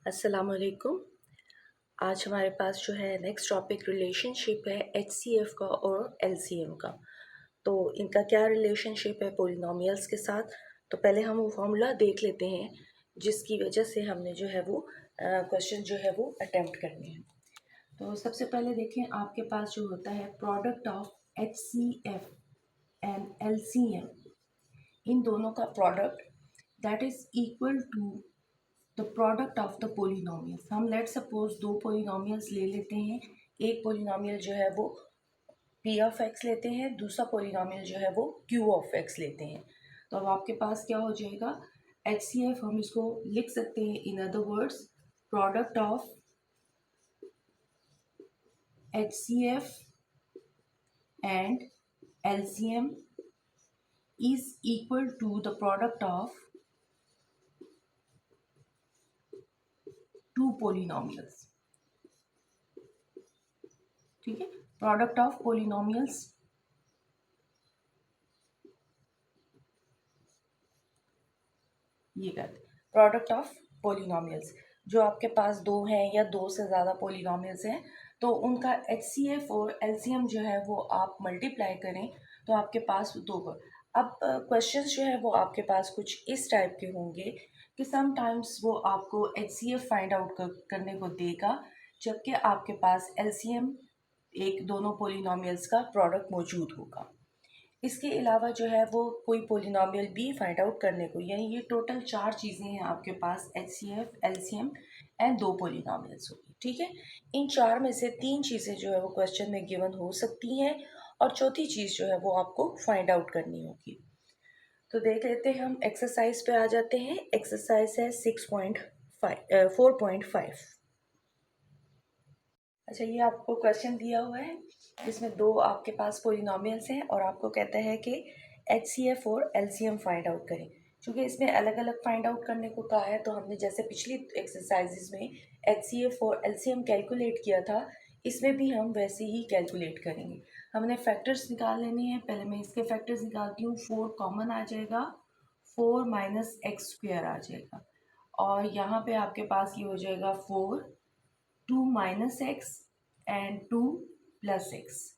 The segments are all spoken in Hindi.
अस्सलाम वालेकुम। आज हमारे पास जो है नेक्स्ट टॉपिक रिलेशनशिप है एचसीएफ का और एलसीएम का। तो इनका क्या रिलेशनशिप है पॉलिनॉमियल्स के साथ। तो पहले हम वो फॉर्मूला देख लेते हैं जिसकी वजह से हमने जो है वो क्वेश्चन जो है वो अटेम्प्ट करने हैं। तो सबसे पहले देखें, आपके पास जो होता है product of HCF and LCM, इन दोनों का product that is equal to the product of the polynomials. हम लेट सपोज दो पोलिनोमियल्स ले लेते हैं। एक पोलिनोमियल जो है वो पी ऑफ एक्स लेते हैं, दूसरा पोलिनोमियल जो है वो क्यू ऑफ एक्स लेते हैं। तो अब आपके पास क्या हो जाएगा, एच सी एफ हम इसको लिख सकते हैं in other words product of H C F and L C M is equal to the product of two polynomials. ठीक है, प्रोडक्ट ऑफ पोलिनोमियल्स ये करते प्रोडक्ट ऑफ पोलिनोमियल्स। जो आपके पास दो हैं या दो से ज़्यादा पोलिनोमियल्स हैं तो उनका एच सी एफ और एल सी एम जो है वो आप मल्टीप्लाई करें तो आपके पास दो अब क्वेश्चंस जो है वो आपके पास कुछ इस टाइप के होंगे कि समटाइम्स वो आपको H C F find out करने को देगा, जबकि आपके पास एल सी एम एक दोनों पोलिनोमियल्स का प्रोडक्ट मौजूद होगा। इसके अलावा जो है वो कोई पोलिनोमियल भी फाइंड आउट करने को, यानी ये टोटल चार चीज़ें हैं आपके पास H C F L C M and दो पोलिनोमियल्स होगी। ठीक है, इन चार में से तीन चीज़ें जो है वो क्वेश्चन में गिवन हो सकती हैं और चौथी चीज़ जो है वो आपको फाइंड आउट करनी होगी। तो देख लेते हैं, हम एक्सरसाइज पे आ जाते हैं। एक्सरसाइज है 4.5। अच्छा, ये आपको क्वेश्चन दिया हुआ है जिसमें दो आपके पास पोलिनोमियल्स हैं और आपको कहता है कि एच सी एफ और L C M find out करें। क्योंकि इसमें अलग अलग फाइंड आउट करने को कहा है तो हमने जैसे पिछली एक्सरसाइजेज में एच सी एफ और एल सी एम कैलकुलेट किया था, इसमें भी हम वैसे ही कैलकुलेट करेंगे। हमने फैक्टर्स निकाल लेने हैं। पहले मैं इसके फैक्टर्स निकालती हूँ। 4 कॉमन आ जाएगा, 4 माइनस एक्स स्क्वेयर आ जाएगा और यहाँ पे आपके पास ये हो जाएगा 4, 2 minus x and 2 plus x.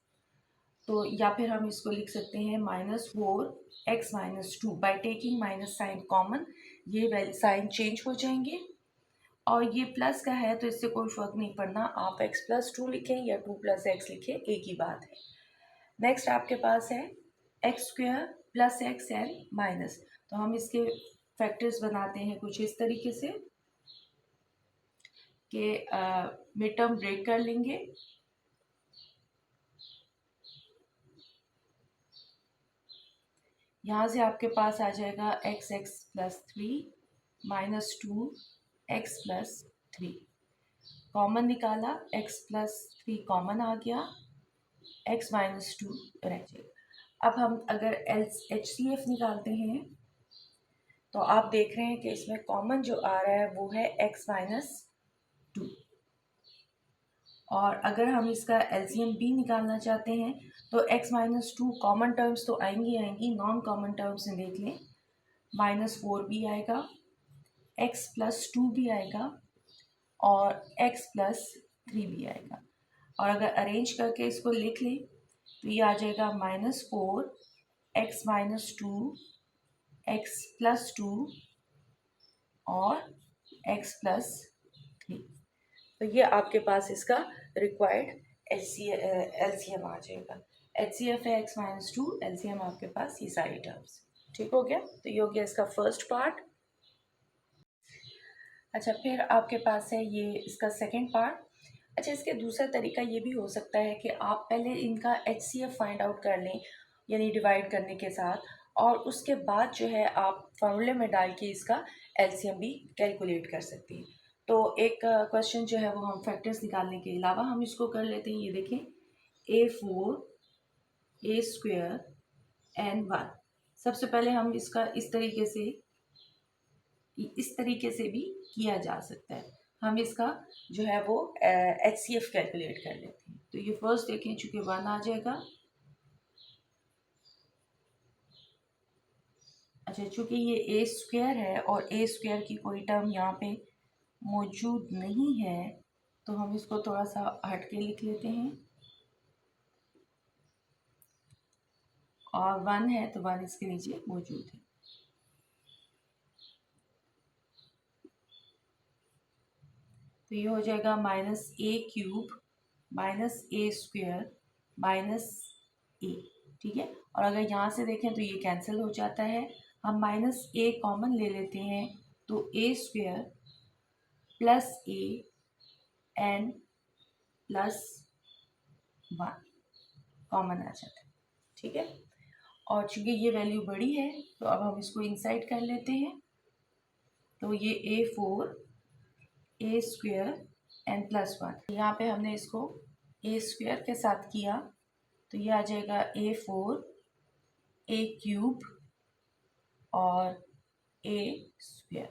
तो या फिर हम इसको लिख सकते हैं -4 x-2। By taking minus sign common ये साइन चेंज हो जाएंगे और ये प्लस का है तो इससे कोई फर्क नहीं पड़ना, आप x+2 लिखें या 2 + x लिखें, एक ही बात है। नेक्स्ट आपके पास है x² + x एंड माइनस। तो हम इसके फैक्टर्स बनाते हैं कुछ इस तरीके से कि मिड टर्म ब्रेक कर लेंगे। यहाँ से आपके पास आ जाएगा x(x+3) -2 x+3। कॉमन निकाला, x+3 कॉमन आ गया, x -2 रह जाएगा। अब हम अगर एच सी एफ निकालते हैं तो आप देख रहे हैं कि इसमें कॉमन जो आ रहा है वो है x-2। और अगर हम इसका एलसीएम भी निकालना चाहते हैं तो x-2 कॉमन टर्म्स तो आएंगी, नॉन कॉमन टर्म्स में देख लें, -4 भी आएगा, x+2 भी आएगा और x+3 भी आएगा। और अगर अरेंज करके इसको लिख लें तो ये आ जाएगा -4 x-2 x+2 और x+3। तो ये आपके पास इसका रिक्वायर्ड एलसीएम आ जाएगा। एच सी एफ है x-2, एलसीएम आपके पास ये सारी टर्म्स। ठीक हो गया, तो ये हो गया इसका फर्स्ट पार्ट। अच्छा, फिर आपके पास है ये इसका सेकंड पार्ट। अच्छा, इसके दूसरा तरीका ये भी हो सकता है कि आप पहले इनका H C F find out कर लें, यानी डिवाइड करने के साथ, और उसके बाद जो है आप फॉर्मूले में डाल के इसका एलसीएम भी कैलकुलेट कर सकती हैं। तो एक क्वेश्चन जो है वो हम फैक्टर्स निकालने के अलावा हम इसको कर लेते हैं। ये देखें, a4 a² n 1। सबसे पहले हम इसका इस तरीके से भी किया जा सकता है। हम इसका जो है वो एच सी एफ कैलकुलेट कर लेते हैं। तो ये फर्स्ट देखें, चूंकि 1 आ जाएगा। अच्छा, चूंकि ये a² है और a² की कोई टर्म यहाँ पे मौजूद नहीं है तो हम इसको थोड़ा सा हट के लिख लेते हैं, और 1 है तो 1 इसके नीचे मौजूद है। तो ये हो जाएगा -a³ -a² -a, ठीक है। और अगर यहाँ से देखें तो ये कैंसिल हो जाता है, हम -a कॉमन ले लेते हैं तो a² + a n + 1 कॉमन आ जाता है, ठीक है। और चूंकि ये वैल्यू बड़ी है तो अब हम इसको इनसाइड कर लेते हैं, तो ये a4 a² n + 1, यहाँ पे हमने इसको a² के साथ किया तो ये आ जाएगा a4 a³ और a²,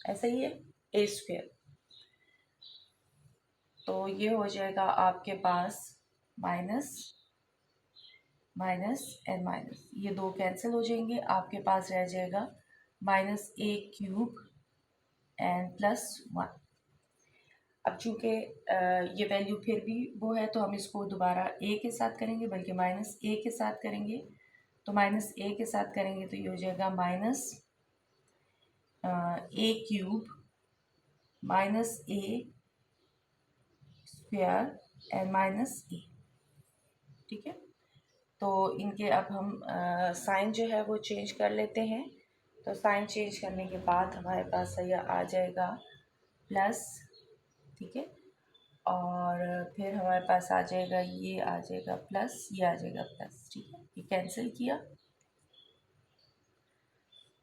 ऐसा ही है a²। तो ये हो जाएगा आपके पास माइनस माइनस एंड माइनस, ये दो कैंसिल हो जाएंगे, आपके पास रह जाएगा -a³ n + 1। अब चूंकि ये वैल्यू फिर भी वो है तो हम इसको दोबारा a के साथ करेंगे, बल्कि -a के साथ करेंगे। तो -a के साथ करेंगे तो ये हो जाएगा -a³ -a² n -a, ठीक है। तो इनके अब हम साइन जो है वो चेंज कर लेते हैं। तो साइन चेंज करने के बाद हमारे पास यह आ जाएगा प्लस, ठीक है। और फिर हमारे पास आ जाएगा, ये आ जाएगा प्लस, ये आ जाएगा प्लस, ठीक है। ये कैंसिल किया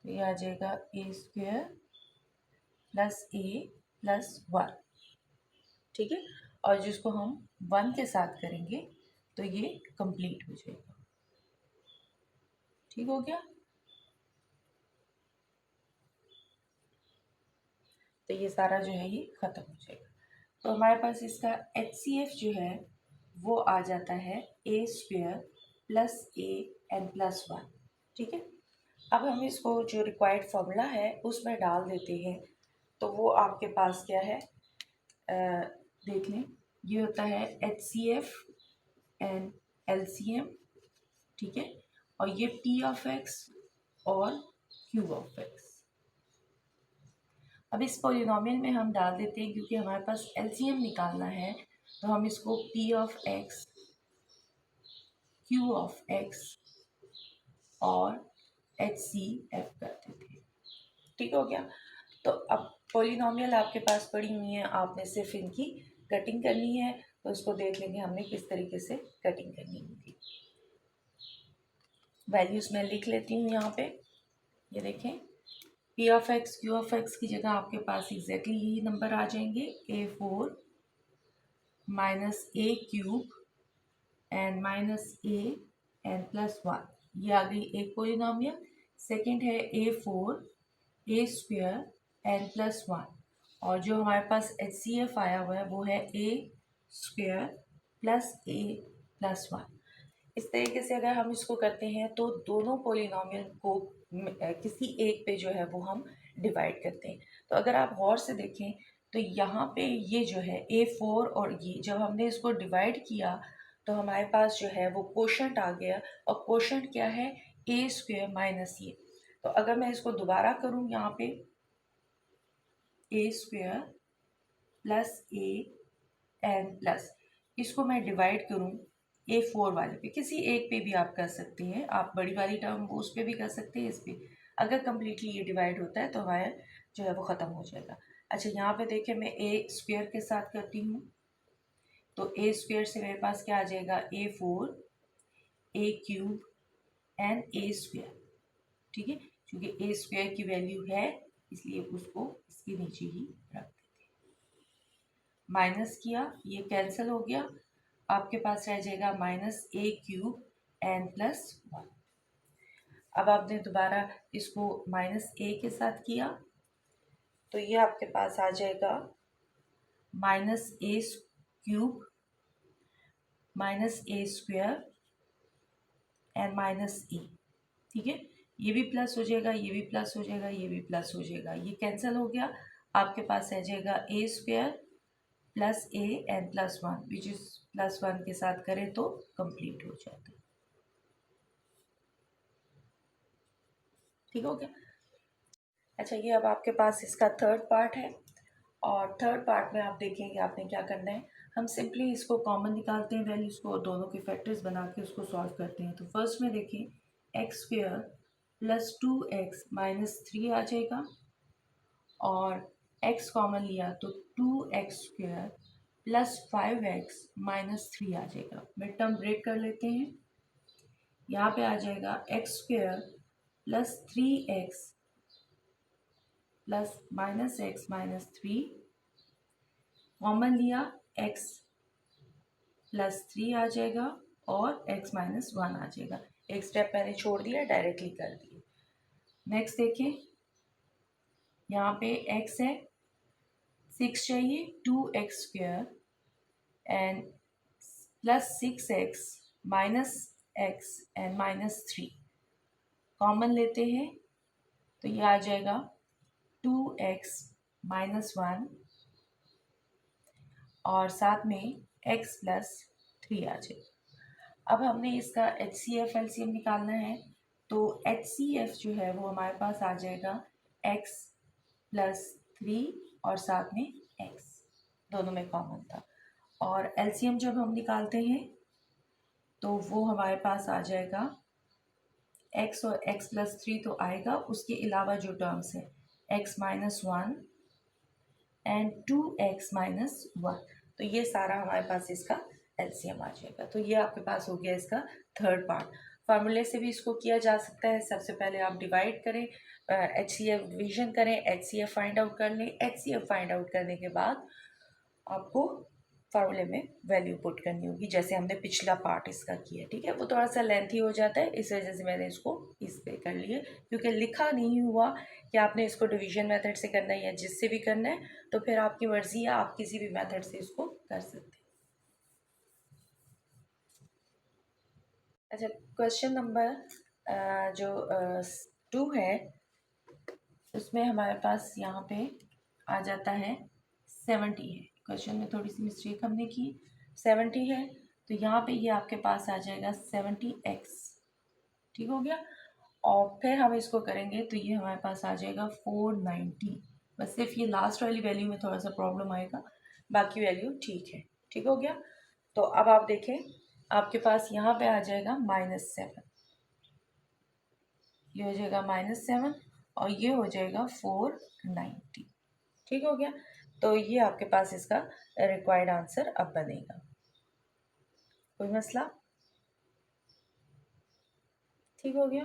तो ये आ जाएगा a² + a + 1, ठीक है। और जिसको हम 1 के साथ करेंगे तो ये कंप्लीट हो जाएगा, ठीक हो गया। तो ये सारा जो है ये ख़त्म हो जाएगा। तो हमारे पास इसका HCF जो है वो आ जाता है a² + a n + 1, ठीक है। अब हम इसको जो रिक्वायर्ड फार्मूला है उसमें डाल देते हैं। तो वो आपके पास क्या है, देख लें, ये होता है HCF n LCM, ठीक है। और ये P(x) और Q(x). अब इस पॉलिनोमियल में हम डाल देते हैं, क्योंकि हमारे पास LCM निकालना है, तो हम इसको P(x), Q(x) और HCF कर देते हैं, ठीक हो गया। तो अब पॉलिनोमियल आपके पास पड़ी हुई है, आपने सिर्फ इनकी कटिंग करनी है। तो इसको देख लेंगे हमने किस तरीके से कटिंग करनी होगी। वैल्यूज मैं लिख लेती हूँ यहाँ पे, ये देखें, P(x), Q(x) की जगह आपके पास एग्जैक्टली यही नंबर आ जाएंगे, a4 -a³ n -a n + 1, ये आ गई एक पॉलिनोमियल। सेकंड है a4 a² n + 1, और जो हमारे पास HCF आया हुआ है वो है a² + a + 1। इस तरीके से अगर हम इसको करते हैं तो दोनों पॉलिनोमियल को किसी एक पे जो है वो हम डिवाइड करते हैं। तो अगर आप गौर से देखें तो यहाँ पे ये जो है a4 और ये जब हमने इसको डिवाइड किया तो हमारे पास जो है वो कोशंट आ गया, और कोशंट क्या है, a² - ये। तो अगर मैं इसको दोबारा करूँ, यहाँ पे a² + a n +, इसको मैं डिवाइड करूँ a4 वाले पे, किसी एक पे भी आप कर सकते हैं, आप बड़ी वाली टर्म उस पे भी कर सकते हैं, इस पे। अगर कम्प्लीटली ये डिवाइड होता है तो हमारा जो है वो ख़त्म हो जाएगा। अच्छा, यहाँ पे देखें, मैं a² के साथ करती हूँ, तो a² से मेरे पास क्या आ जाएगा, a4 a³ n a², ठीक है। क्योंकि a² की वैल्यू है इसलिए उसको इसके नीचे ही रख देते हैं। माइनस किया, ये कैंसिल हो गया, आपके पास रह जाएगा -a³ n + 1। अब आपने दोबारा इसको -a के साथ किया तो ये आपके पास आ जाएगा -a³ -a² n - a, ठीक है। ये भी प्लस हो जाएगा, ये भी प्लस हो जाएगा, ये भी प्लस हो जाएगा, ये कैंसिल हो गया। आपके पास रह जाएगा a square plus a n plus one, which is plus one के साथ करें तो कंप्लीट हो जाता है। ठीक हो गया। अच्छा, ये अब आपके पास इसका थर्ड पार्ट है, और थर्ड पार्ट में आप देखेंगे आपने क्या करना है। हम सिंपली इसको कॉमन निकालते हैं, वैल्यूज़ को दोनों के फैक्टर्स बना के उसको सॉल्व करते हैं। तो फर्स्ट में देखिए x square plus 2x minus 3 आ जाएगा, और x कॉमन लिया तो 2x square plus 5x minus 3 आ जाएगा। मिड टर्म ब्रेक कर लेते हैं। यहाँ पे आ जाएगा x square plus 3x plus minus x minus 3, common लिया x प्लस 3 आ जाएगा, और x माइनस 1 आ जाएगा। एक स्टेप मैंने छोड़ दिया, डायरेक्टली कर दिए। नेक्स्ट देखिए, यहाँ पे x है, 6 चाहिए, 2x square and plus 6x minus x and minus 3, common लेते हैं तो ये आ जाएगा 2x माइनस 1, और साथ में x प्लस 3 आ जाएगा। अब हमने इसका HCF LCM निकालना है, तो HCF जो है वो हमारे पास आ जाएगा x प्लस 3 और साथ में x, दोनों में कॉमन था। और LCM जब हम निकालते हैं तो वो हमारे पास आ जाएगा x, और x प्लस 3 तो आएगा, उसके अलावा जो टर्म्स है x minus 1 and 2x minus 1, तो ये सारा हमारे पास इसका एलसीएम आ जाएगा। तो ये आपके पास हो गया इसका थर्ड पार्ट। फार्मूले से भी इसको किया जा सकता है। सबसे पहले आप डिवाइड करें, HCF डिवीजन करें, HCF फाइंड आउट कर लें। HCF फाइंड आउट करने के बाद आपको फार्मूले में वैल्यू पुट करनी होगी, जैसे हमने पिछला पार्ट इसका किया। ठीक है, वो थोड़ा सा लेंथी हो जाता है, इस वजह से मैंने इसको इस पे कर लिए, क्योंकि लिखा नहीं हुआ कि आपने इसको डिवीजन मेथड से करना है या जिससे भी करना है, तो फिर आपकी मर्जी है, आप किसी भी मेथड से इसको कर सकते हैं। अच्छा, क्वेश्चन नंबर जो 2 है, उसमें हमारे पास यहाँ पे आ जाता है 70 है। क्वेश्चन में थोड़ी सी मिस्टेक हमने की, 70 है, तो यहाँ पे ये आपके पास आ जाएगा 70x। ठीक हो गया। और फिर हम इसको करेंगे तो ये हमारे पास आ जाएगा 490। बस सिर्फ ये लास्ट वाली वैल्यू में थोड़ा सा प्रॉब्लम आएगा, बाकी वैल्यू ठीक है। ठीक हो गया। तो अब आप देखें, आपके पास यहाँ पे आ जाएगा -7, ये हो जाएगा -7, और ये हो जाएगा 490। ठीक हो गया। तो ये आपके पास इसका रिक्वायर्ड आंसर अब बनेगा। कोई मसला? ठीक हो गया।